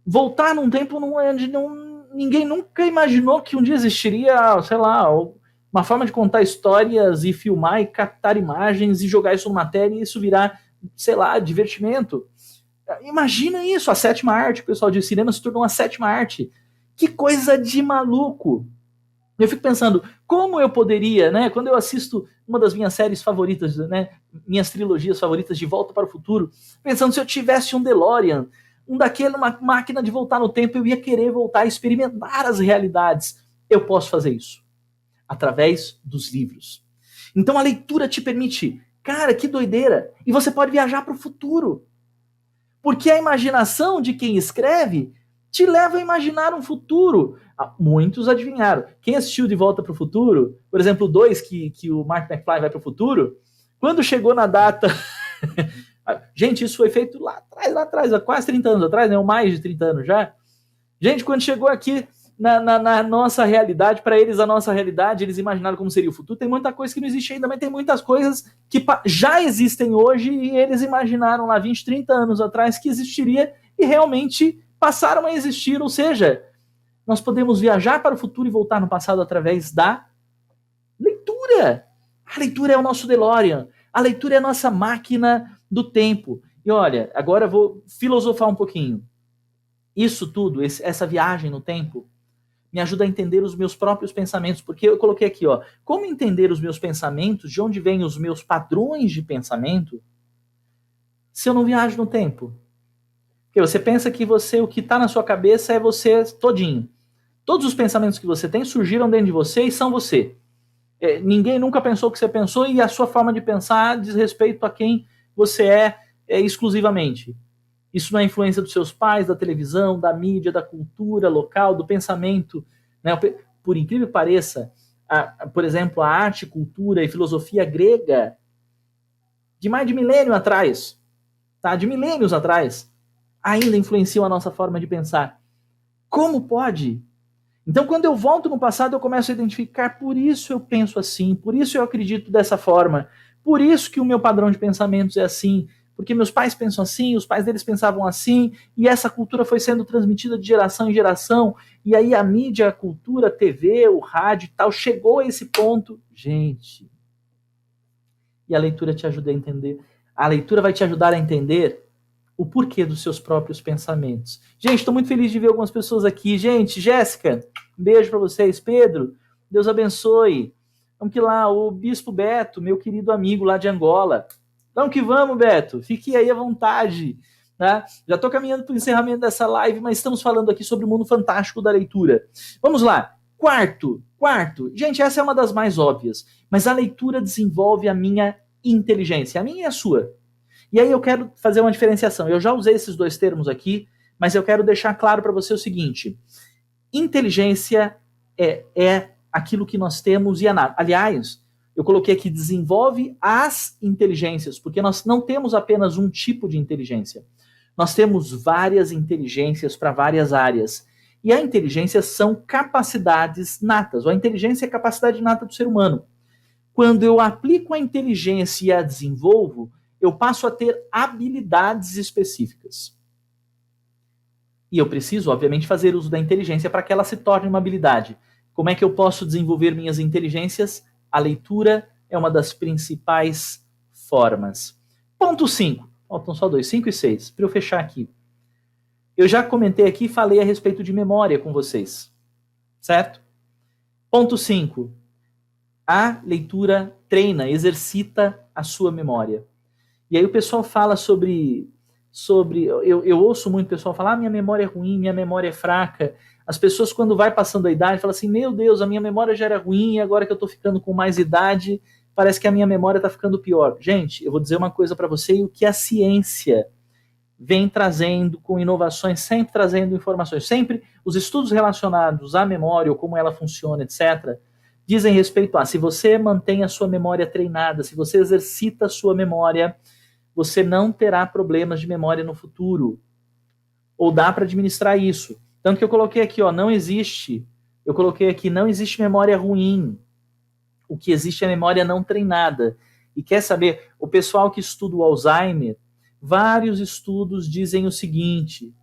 Voltar num tempo onde ninguém nunca imaginou que um dia existiria, sei lá, uma forma de contar histórias e filmar e captar imagens e jogar isso numa tela e isso virar, sei lá, divertimento. Imagina isso, a sétima arte, o pessoal de cinema se tornou a sétima arte. Que coisa de maluco. Eu fico pensando, como eu poderia, né, quando eu assisto uma das minhas séries favoritas, né, minhas trilogias favoritas de Volta para o Futuro, pensando se eu tivesse um DeLorean, uma máquina de voltar no tempo, eu ia querer voltar a experimentar as realidades. Eu posso fazer isso através dos livros. Então a leitura te permite, cara, que doideira, e você pode viajar para o futuro. Porque a imaginação de quem escreve te leva a imaginar um futuro. Muitos adivinharam. Quem assistiu De Volta para o Futuro, por exemplo, o 2, que o Mark McFly vai para o futuro, quando chegou na data... Gente, isso foi feito lá atrás, há quase 30 anos atrás, né? Ou mais de 30 anos já. Gente, quando chegou aqui na nossa realidade, para eles a nossa realidade, eles imaginaram como seria o futuro. Tem muita coisa que não existe ainda, mas tem muitas coisas que já existem hoje e eles imaginaram lá 20, 30 anos atrás que existiria e realmente passaram a existir. Ou seja, nós podemos viajar para o futuro e voltar no passado através da leitura. A leitura é o nosso DeLorean. A leitura é a nossa máquina do tempo. E olha, agora eu vou filosofar um pouquinho. Isso tudo, essa viagem no tempo, me ajuda a entender os meus próprios pensamentos, porque eu coloquei aqui, ó, como entender os meus pensamentos, de onde vêm os meus padrões de pensamento, se eu não viajo no tempo? Porque você pensa que o que está na sua cabeça é você todinho. Todos os pensamentos que você tem surgiram dentro de você e são você. Ninguém nunca pensou o que você pensou e a sua forma de pensar diz respeito a quem você é exclusivamente. Isso não é influência dos seus pais, da televisão, da mídia, da cultura local, do pensamento. Né? Por incrível que pareça, por exemplo, a arte, cultura e filosofia grega de mais de milênio atrás, tá? De milênios atrás, ainda influenciam a nossa forma de pensar. Como pode? Então, quando eu volto no passado, eu começo a identificar, por isso eu penso assim, por isso eu acredito dessa forma, por isso que o meu padrão de pensamentos é assim, porque meus pais pensam assim, os pais deles pensavam assim, e essa cultura foi sendo transmitida de geração em geração, e aí a mídia, a cultura, a TV, o rádio e tal, chegou a esse ponto. Gente, e a leitura te ajuda a entender. A leitura vai te ajudar a entender o porquê dos seus próprios pensamentos. Gente, estou muito feliz de ver algumas pessoas aqui. Gente, Jéssica, um beijo para vocês. Pedro, Deus abençoe. Vamos que lá, o Bispo Beto, meu querido amigo lá de Angola. Vamos que vamos, Beto. Fique aí à vontade. Tá? Já estou caminhando para o encerramento dessa live, mas estamos falando aqui sobre o mundo fantástico da leitura. Vamos lá. Quarto. Gente, essa é uma das mais óbvias. Mas a leitura desenvolve a minha inteligência. A minha e a sua. E aí eu quero fazer uma diferenciação. Eu já usei esses dois termos aqui, mas eu quero deixar claro para você o seguinte. Inteligência é aquilo que nós temos e aliás, eu coloquei aqui desenvolve as inteligências, porque nós não temos apenas um tipo de inteligência. Nós temos várias inteligências para várias áreas. E a inteligência são capacidades natas. A inteligência é a capacidade nata do ser humano. Quando eu aplico a inteligência e a desenvolvo, eu passo a ter habilidades específicas. E eu preciso, obviamente, fazer uso da inteligência para que ela se torne uma habilidade. Como é que eu posso desenvolver minhas inteligências? A leitura é uma das principais formas. Ponto 5. Faltam só 2, 5 e 6. Para eu fechar aqui. Eu já comentei aqui e falei a respeito de memória com vocês. Certo? Ponto 5. A leitura treina, exercita a sua memória. E aí o pessoal fala sobre eu ouço muito o pessoal falar, minha memória é ruim, minha memória é fraca. As pessoas, quando vai passando a idade, falam assim, meu Deus, a minha memória já era ruim, e agora que eu tô ficando com mais idade, parece que a minha memória tá ficando pior. Gente, eu vou dizer uma coisa para você, e o que a ciência vem trazendo com inovações, sempre trazendo informações, sempre os estudos relacionados à memória, ou como ela funciona, etc., dizem respeito a, se você mantém a sua memória treinada, se você exercita a sua memória, você não terá problemas de memória no futuro. Ou dá para administrar isso. Tanto que eu coloquei aqui, ó, não existe memória ruim. O que existe é memória não treinada. E quer saber, o pessoal que estuda o Alzheimer, vários estudos dizem o seguinte,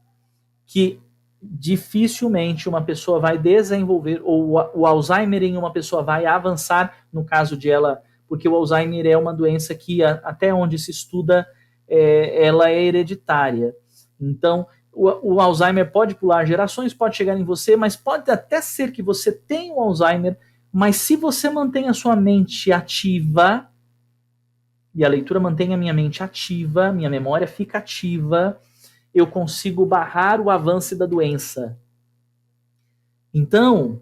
que dificilmente uma pessoa vai desenvolver, ou o Alzheimer em uma pessoa vai avançar, no caso de ela, porque o Alzheimer é uma doença que, até onde se estuda, ela é hereditária. Então, o Alzheimer pode pular gerações, pode chegar em você, mas pode até ser que você tenha o Alzheimer, mas se você mantém a sua mente ativa, e a leitura mantém a minha mente ativa, minha memória fica ativa, eu consigo barrar o avanço da doença. Então,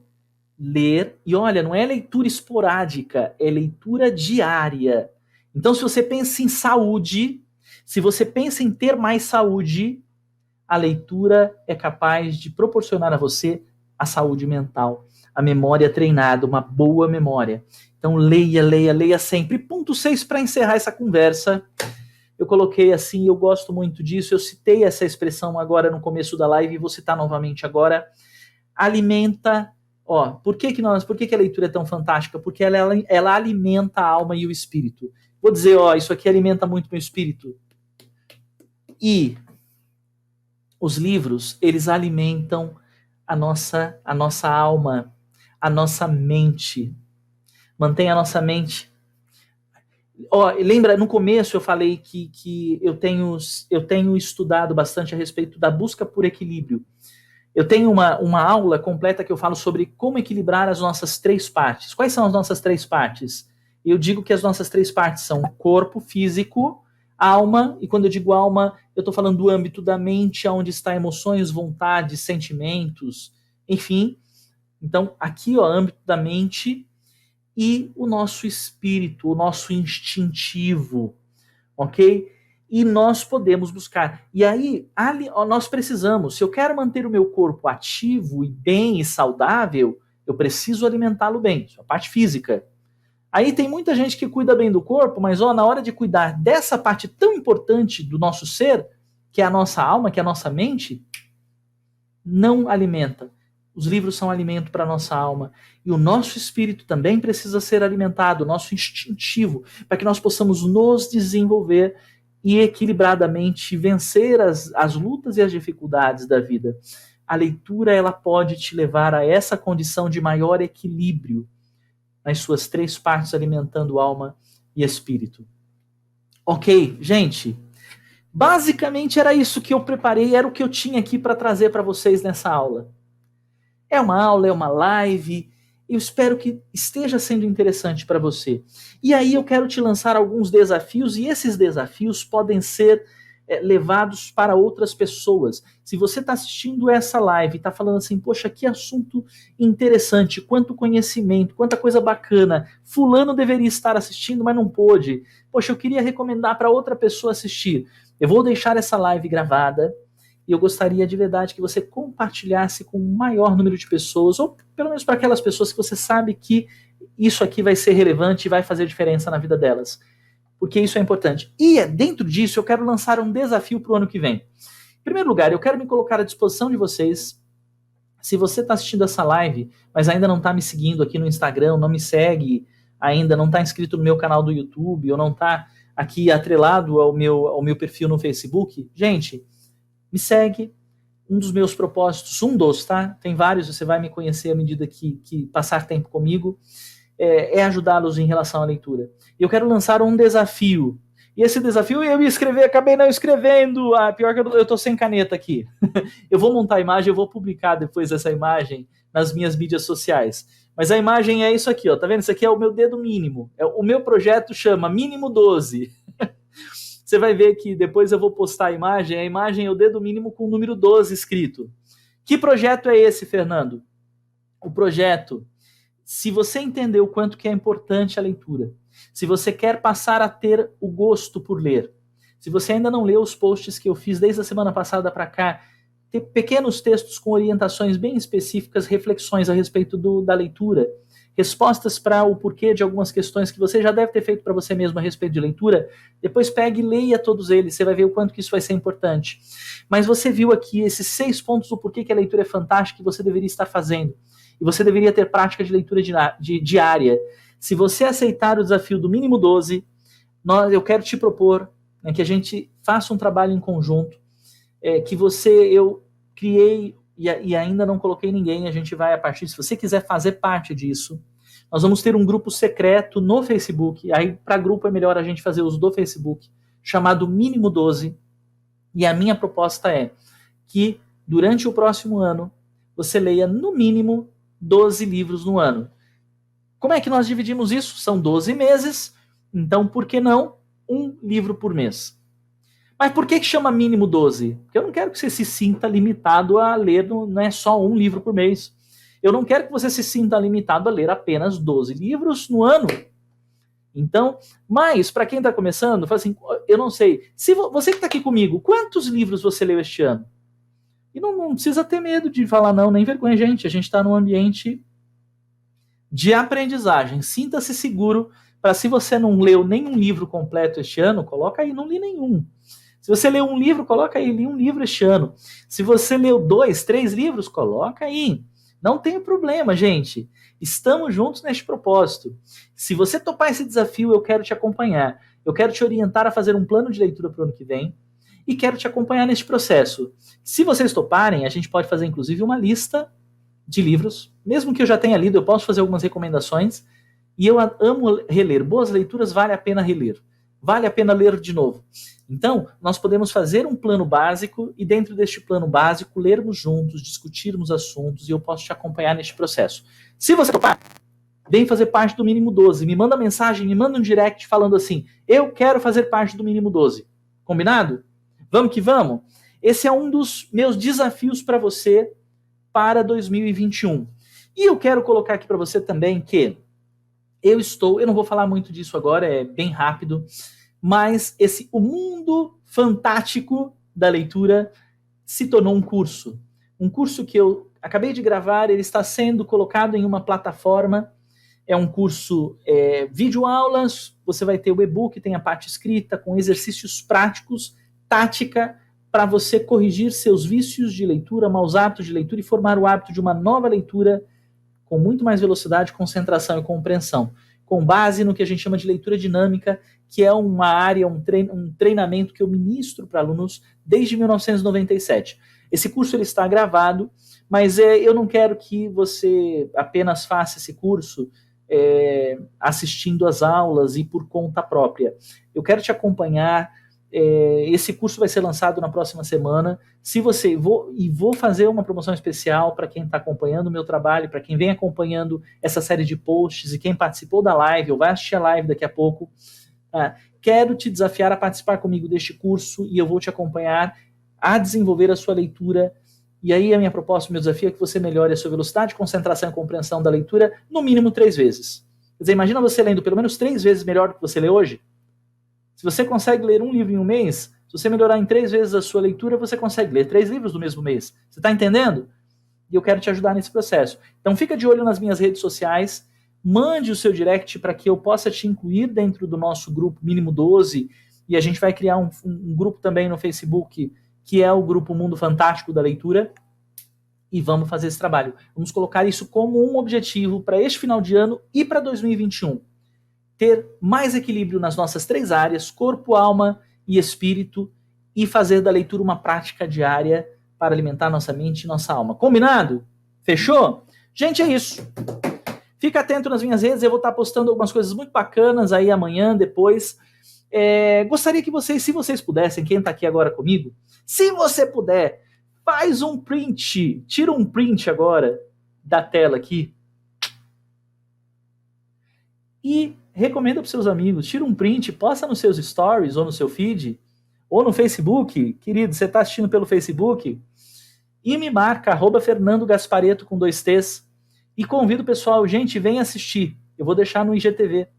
ler, e olha, não é leitura esporádica, é leitura diária. Então, se você pensa em saúde, se você pensa em ter mais saúde, a leitura é capaz de proporcionar a você a saúde mental, a memória treinada, uma boa memória. Então, leia, leia, leia sempre. Ponto 6 para encerrar essa conversa. Eu coloquei assim, eu gosto muito disso, eu citei essa expressão agora no começo da live e vou citar novamente agora. Alimenta, por que a leitura é tão fantástica? Porque ela alimenta a alma e o espírito. Vou dizer, isso aqui alimenta muito meu espírito. E os livros, eles alimentam a nossa alma, a nossa mente. Mantém a nossa mente. Lembra, no começo eu falei que eu tenho estudado bastante a respeito da busca por equilíbrio. Eu tenho uma aula completa que eu falo sobre como equilibrar as nossas 3 partes. Quais são as nossas 3 partes? Eu digo que as nossas 3 partes são corpo físico, alma, e quando eu digo alma, eu estou falando do âmbito da mente, onde está emoções, vontades, sentimentos, enfim. Então, aqui, âmbito da mente e o nosso espírito, o nosso instintivo, ok? E nós podemos buscar. E aí, nós precisamos, se eu quero manter o meu corpo ativo e bem e saudável, eu preciso alimentá-lo bem, isso é a parte física. Aí tem muita gente que cuida bem do corpo, mas na hora de cuidar dessa parte tão importante do nosso ser, que é a nossa alma, que é a nossa mente, não alimenta. Os livros são alimento para a nossa alma. E o nosso espírito também precisa ser alimentado, o nosso instintivo, para que nós possamos nos desenvolver e equilibradamente vencer as lutas e as dificuldades da vida. A leitura, ela pode te levar a essa condição de maior equilíbrio nas suas 3 partes, alimentando alma e espírito. Ok, gente? Basicamente era isso que eu preparei, era o que eu tinha aqui para trazer para vocês nessa aula. É uma aula, é uma live, eu espero que esteja sendo interessante para você. E aí eu quero te lançar alguns desafios, e esses desafios podem ser levados para outras pessoas. Se você está assistindo essa live e está falando assim, poxa, que assunto interessante, quanto conhecimento, quanta coisa bacana, fulano deveria estar assistindo, mas não pôde. Poxa, eu queria recomendar para outra pessoa assistir. Eu vou deixar essa live gravada, e eu gostaria de verdade que você compartilhasse com o maior número de pessoas, ou pelo menos para aquelas pessoas que você sabe que isso aqui vai ser relevante e vai fazer diferença na vida delas. Porque isso é importante. E dentro disso eu quero lançar um desafio para o ano que vem. Em primeiro lugar, eu quero me colocar à disposição de vocês Se você está assistindo essa live, mas ainda não está me seguindo aqui no Instagram, não me segue ainda, não está inscrito no meu canal do YouTube, ou não está aqui atrelado ao meu perfil no Facebook, gente, me segue. Um dos meus propósitos, um dos, tá? Tem vários, você vai me conhecer à medida que passar tempo comigo, é ajudá-los em relação à leitura. E eu quero lançar um desafio. E esse desafio eu ia escrever, acabei não escrevendo. Pior que eu tô sem caneta aqui. Eu vou montar a imagem, eu vou publicar depois essa imagem nas minhas mídias sociais. Mas a imagem é isso aqui, ó. Tá vendo? Isso aqui é o meu dedo mínimo. O meu projeto chama Mínimo 12. Você vai ver que depois eu vou postar a imagem é o dedo mínimo com o número 12 escrito. Que projeto é esse, Fernando? O projeto, se você entender o quanto que é importante a leitura, se você quer passar a ter o gosto por ler, se você ainda não leu os posts que eu fiz desde a semana passada para cá, ter pequenos textos com orientações bem específicas, reflexões a respeito da leitura, respostas para o porquê de algumas questões que você já deve ter feito para você mesmo a respeito de leitura, depois pegue e leia todos eles, você vai ver o quanto que isso vai ser importante. Mas você viu aqui esses 6 pontos do porquê que a leitura é fantástica e você deveria estar fazendo. E você deveria ter prática de leitura diária. Se você aceitar o desafio do mínimo 12, eu quero te propor que a gente faça um trabalho em conjunto, que eu criei e ainda não coloquei ninguém, a gente vai a partir, se você quiser fazer parte disso, nós vamos ter um grupo secreto no Facebook, aí para grupo é melhor a gente fazer uso do Facebook, chamado Mínimo 12, e a minha proposta é que durante o próximo ano, você leia no mínimo 12 livros no ano. Como é que nós dividimos isso? São 12 meses, então por que não um livro por mês? Mas por que chama mínimo 12? Porque eu não quero que você se sinta limitado a ler, não é só um livro por mês. Eu não quero que você se sinta limitado a ler apenas 12 livros no ano. Então, mas para quem está começando, fala assim, eu não sei. Se você que está aqui comigo, quantos livros você leu este ano? E não precisa ter medo de falar não, nem vergonha, gente. A gente está num ambiente de aprendizagem. Sinta-se seguro para, se você não leu nenhum livro completo este ano, coloca aí, não li nenhum. Se você leu um livro, coloca aí, li um livro este ano. Se você leu 2, 3 livros, coloca aí. Não tem problema, gente. Estamos juntos neste propósito. Se você topar esse desafio, eu quero te acompanhar. Eu quero te orientar a fazer um plano de leitura para o ano que vem e quero te acompanhar neste processo. Se vocês toparem, a gente pode fazer inclusive uma lista de livros. Mesmo que eu já tenha lido, eu posso fazer algumas recomendações. E eu amo reler. Boas leituras vale a pena reler. Vale a pena ler de novo. Então, nós podemos fazer um plano básico e dentro deste plano básico, lermos juntos, discutirmos assuntos e eu posso te acompanhar neste processo. Se você topar, vem fazer parte do Mínimo 12. Me manda mensagem, me manda um direct falando assim, eu quero fazer parte do Mínimo 12. Combinado? Vamos que vamos? Esse é um dos meus desafios para você para 2021. E eu quero colocar aqui para você também que eu não vou falar muito disso agora, é bem rápido, mas o mundo fantástico da leitura se tornou um curso. Um curso que eu acabei de gravar, ele está sendo colocado em uma plataforma, é um curso vídeo-aulas, você vai ter o e-book, tem a parte escrita, com exercícios práticos, tática, para você corrigir seus vícios de leitura, maus hábitos de leitura e formar o hábito de uma nova leitura com muito mais velocidade, concentração e compreensão, com base no que a gente chama de leitura dinâmica, que é uma área, um treinamento que eu ministro para alunos desde 1997. Esse curso ele está gravado, mas eu não quero que você apenas faça esse curso assistindo às aulas e por conta própria. Eu quero te acompanhar. Esse curso vai ser lançado na próxima semana. Vou fazer uma promoção especial para quem está acompanhando o meu trabalho, para quem vem acompanhando essa série de posts e quem participou da live ou vai assistir a live daqui a pouco. Quero te desafiar a participar comigo deste curso e eu vou te acompanhar a desenvolver a sua leitura. E aí a minha proposta, o meu desafio é que você melhore a sua velocidade, concentração e compreensão da leitura no mínimo 3 vezes. Quer dizer, imagina você lendo pelo menos 3 vezes melhor do que você lê hoje. Se você consegue ler um livro em um mês, se você melhorar em 3 vezes a sua leitura, você consegue ler 3 livros no mesmo mês. Você está entendendo? E eu quero te ajudar nesse processo. Então fica de olho nas minhas redes sociais, mande o seu direct para que eu possa te incluir dentro do nosso grupo Mínimo 12, e a gente vai criar um grupo também no Facebook, que é o grupo Mundo Fantástico da Leitura. e vamos fazer esse trabalho. Vamos colocar isso como um objetivo para este final de ano e para 2021. Ter mais equilíbrio nas nossas 3 áreas, corpo, alma e espírito, e fazer da leitura uma prática diária para alimentar nossa mente e nossa alma. Combinado? Fechou? Gente, é isso. Fica atento nas minhas redes, eu vou estar postando algumas coisas muito bacanas aí amanhã, depois. Gostaria que vocês, se vocês pudessem, quem está aqui agora comigo, se você puder, faz um print, tira um print agora da tela aqui e recomenda para os seus amigos, tira um print, posta nos seus stories ou no seu feed, ou no Facebook, querido, você está assistindo pelo Facebook, e me marca, @Fernando Gasparetto com 2 T's, e convido o pessoal, gente, vem assistir, eu vou deixar no IGTV,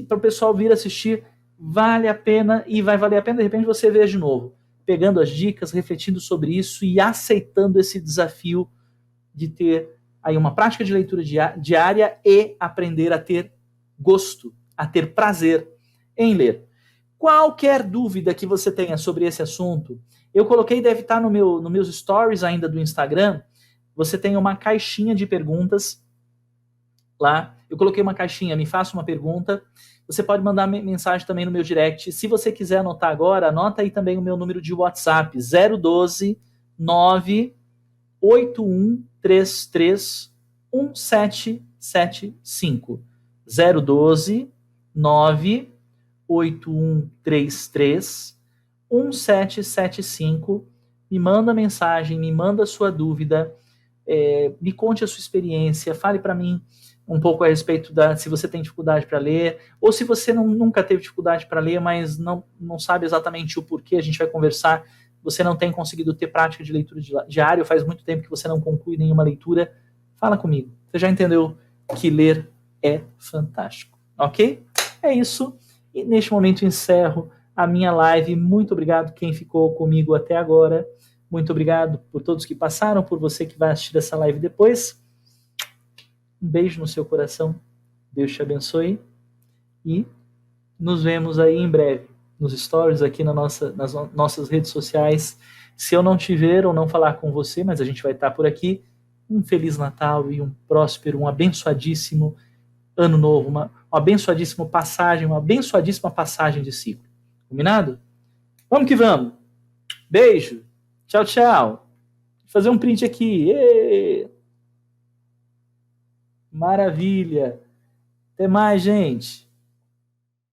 para o pessoal vir assistir, vale a pena, e vai valer a pena, de repente, você ver de novo, pegando as dicas, refletindo sobre isso e aceitando esse desafio de ter aí uma prática de leitura diária e aprender a ter gosto, a ter prazer em ler. Qualquer dúvida que você tenha sobre esse assunto, eu coloquei, deve estar nos meus stories ainda do Instagram, você tem uma caixinha de perguntas lá, eu coloquei uma caixinha, me faça uma pergunta, você pode mandar mensagem também no meu direct, se você quiser anotar agora, anota aí também o meu número de WhatsApp, 012 98133 1775, 012 98133 1775, me manda mensagem, me manda a sua dúvida, me conte a sua experiência, fale para mim um pouco a respeito se você tem dificuldade para ler, ou se você nunca teve dificuldade para ler, mas não sabe exatamente o porquê, a gente vai conversar, você não tem conseguido ter prática de leitura diária, faz muito tempo que você não conclui nenhuma leitura, fala comigo. Você já entendeu que ler é fantástico, ok? É isso, e neste momento encerro a minha live. Muito obrigado quem ficou comigo até agora, muito obrigado por todos que passaram, por você que vai assistir essa live depois. Um beijo no seu coração, Deus te abençoe e nos vemos aí em breve nos stories aqui nas nossas redes sociais. Se eu não te ver ou não falar com você, mas a gente vai estar por aqui, um Feliz Natal e um próspero, um abençoadíssimo Ano Novo, uma abençoadíssima passagem de ciclo. Combinado? Vamos que vamos! Beijo! Tchau, tchau! Vou fazer um print aqui. Maravilha! Até mais, gente!